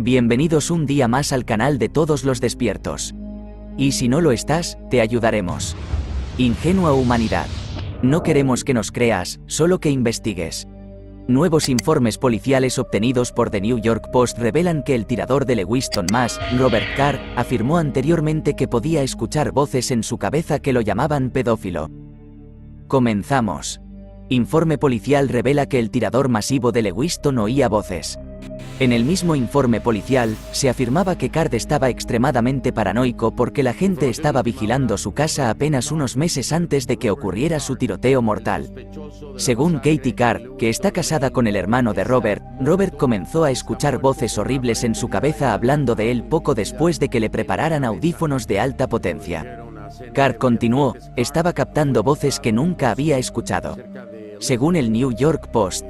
Bienvenidos un día más al canal de todos los despiertos. Y si no lo estás, te ayudaremos. Ingenua humanidad. No queremos que nos creas, solo que investigues. Nuevos informes policiales obtenidos por The New York Post revelan que el tirador de Lewiston, Mass., Robert Card, afirmó anteriormente que podía escuchar voces en su cabeza que lo llamaban pedófilo. Comenzamos. Informe policial revela que el tirador masivo de Lewiston oía voces. En el mismo informe policial, se afirmaba que Card estaba extremadamente paranoico porque la gente estaba vigilando su casa apenas unos meses antes de que ocurriera su tiroteo mortal. Según Katie Card, que está casada con el hermano de Robert, Robert comenzó a escuchar voces horribles en su cabeza hablando de él poco después de que le prepararan audífonos de alta potencia. Card continuó, estaba captando voces que nunca había escuchado. Según el New York Post,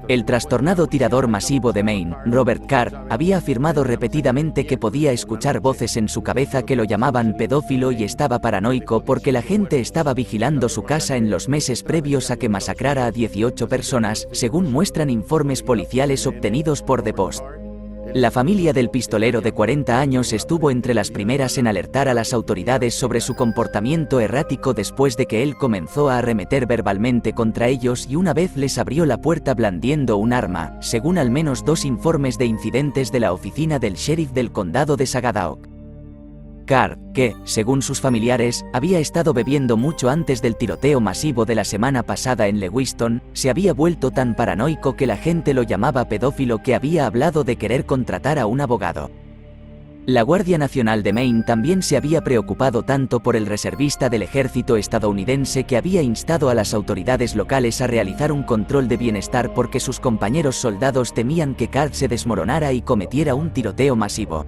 el trastornado tirador masivo de Maine, Robert Card, había afirmado repetidamente que podía escuchar voces en su cabeza que lo llamaban pedófilo y estaba paranoico porque la gente estaba vigilando su casa en los meses previos a que masacrara a 18 personas, según muestran informes policiales obtenidos por The Post. La familia del pistolero de 40 años estuvo entre las primeras en alertar a las autoridades sobre su comportamiento errático después de que él comenzó a arremeter verbalmente contra ellos y una vez les abrió la puerta blandiendo un arma, según al menos 2 informes de incidentes de la oficina del sheriff del condado de Sagadahoc. Card, que, según sus familiares, había estado bebiendo mucho antes del tiroteo masivo de la semana pasada en Lewiston, se había vuelto tan paranoico que la gente lo llamaba pedófilo que había hablado de querer contratar a un abogado. La Guardia Nacional de Maine también se había preocupado tanto por el reservista del ejército estadounidense que había instado a las autoridades locales a realizar un control de bienestar porque sus compañeros soldados temían que Card se desmoronara y cometiera un tiroteo masivo.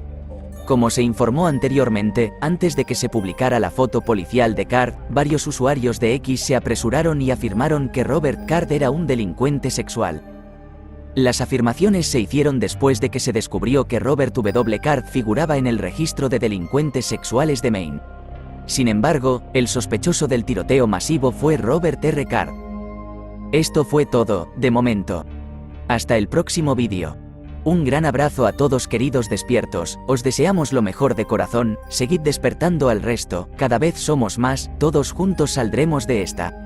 Como se informó anteriormente, antes de que se publicara la foto policial de Card, varios usuarios de X se apresuraron y afirmaron que Robert Card era un delincuente sexual. Las afirmaciones se hicieron después de que se descubrió que Robert W. Card figuraba en el registro de delincuentes sexuales de Maine. Sin embargo, el sospechoso del tiroteo masivo fue Robert R. Card. Esto fue todo, de momento. Hasta el próximo vídeo. Un gran abrazo a todos queridos despiertos, os deseamos lo mejor de corazón, seguid despertando al resto, cada vez somos más, todos juntos saldremos de esta.